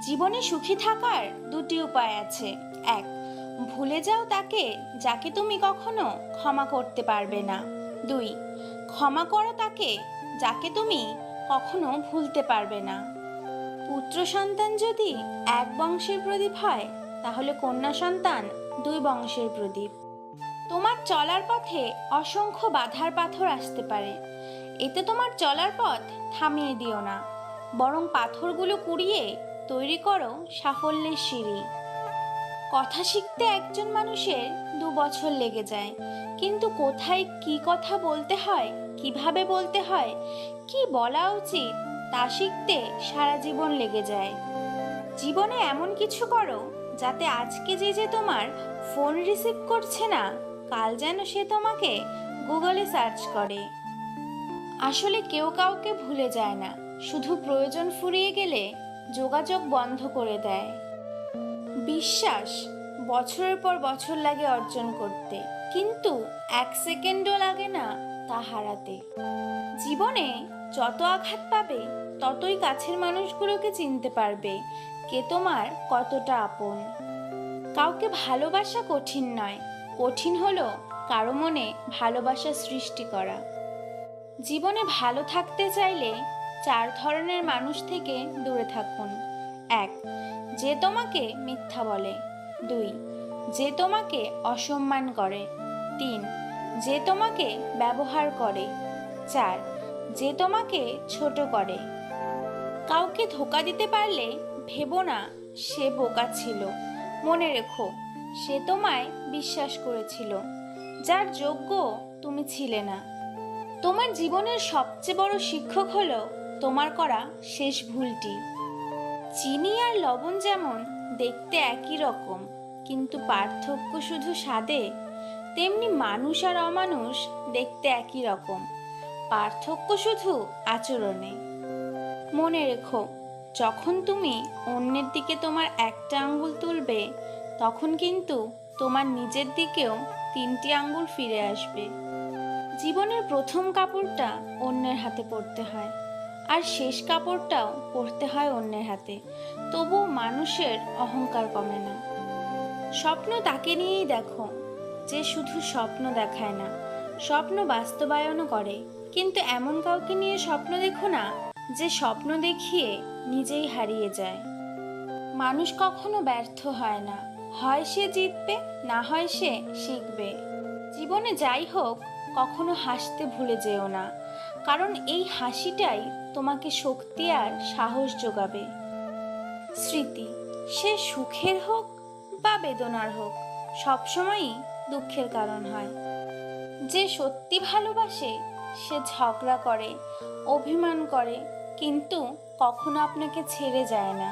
জীবনে সুখী থাকার দুটি উপায় আছে। এক, ভুলে যাও তাকে যাকে তুমি কখনো ক্ষমা করতে পারবে না। দুই, ক্ষমা করো তাকে যাকে তুমি কখনো ভুলতে পারবে না। পুত্র সন্তান যদি এক বংশের প্রদীপ হয়, তাহলে কন্যা সন্তান দুই বংশের প্রদীপ। তোমার চলার পথে অসংখ্য বাধার পাথর আসতে পারে, এতে তোমার চলার পথ থামিয়ে দিও না, বরং পাথরগুলো কুড়িয়ে তৈরি করো সাফল্যের সিঁড়ি। কথা শিখতে একজন মানুষের 2 বছর লেগে যায়, কিন্তু কোথায় কি কথা বলতে হয়, কিভাবে বলতে হয়, কি বলা উচিত তা শিখতে সারা জীবন লেগে যায়। জীবনে এমন কিছু করো যাতে আজকে যে তোমার ফোন রিসিভ করছে না, কাল যেন সে তোমাকে গুগলে সার্চ করে। আসলে কেউ কাউকে ভুলে যায় না, শুধু প্রয়োজন ফুরিয়ে গেলে যোগাযোগ বন্ধ করে দেয়। বিশ্বাস বছরের পর বছর লাগে অর্জন করতে, কিন্তু 1 সেকেন্ডও লাগে না তা হারাতে। জীবনে যত আঘাত পাবে, ততই কাছের মানুষগুলোকে চিনতে পারবে কে তোমার কতটা আপন। কাউকে ভালোবাসা কঠিন নয়, কঠিন হলো কারো মনে ভালোবাসা সৃষ্টি করা। জীবনে ভালো থাকতে চাইলে 4 ধরনের মানুষ থেকে দূরে থাকুন। 1, যে তোমাকে মিথ্যা বলে। 2, যে তোমাকে অসম্মান করে। 3, যে তোমাকে ব্যবহার করে। 4, যে তোমাকে ছোট করে। কাউকে ধোঁকা দিতে পারলে ভেবো না সে বোকা ছিল, মনে রেখো সে তোমায় বিশ্বাস করেছিল, যার যোগ্য তুমি ছিলে না। তোমার জীবনের সবচেয়ে বড় শিক্ষক হলো তোমার করা শেষ ভুলটি। চিনি আর লবণ যেমন দেখতে একই রকম, কিন্তু পার্থক্য শুধু স্বাদে, তেমনি মানুষ আর অমানুষ দেখতে একই রকম, পার্থক্য শুধু আচরণে। মনে রেখো, যখন তুমি অন্যের দিকে তোমার একটা আঙ্গুল তুলবে, তখন কিন্তু তোমার নিজের দিকেও 3টি আঙ্গুল ফিরে আসবে। জীবনের প্রথম কাপড়টা অন্যের হাতে পরতে হয়, আর শেষ কাপড়টাও পরতে হয় অন্যের হাতে, তবুও মানুষের অহংকার কমে না। স্বপ্ন তাকে নিয়েই দেখো যে শুধু স্বপ্ন দেখায় না, স্বপ্ন বাস্তবায়নও করে। কিন্তু এমন কাউকে নিয়ে স্বপ্ন দেখো না যে স্বপ্ন দেখিয়ে নিজেই হারিয়ে যায়। মানুষ কখনো ব্যর্থ হয় না, হয় সে জিতবে, না হয় সে শিখবে। জীবনে যাই হোক, কখনো হাসতে ভুলে যেও না, কারণ এই হাসিটাই তোমাকে শক্তি আর সাহস যোগাবে। স্মৃতি, সে সুখের হোক বা বেদনার হোক, সবসময়ই দুঃখের কারণ হয়। যে সত্যি ভালোবাসে সে ঝগড়া করে, অভিমান করে, কিন্তু কখনো আপনাকে ছেড়ে যায় না।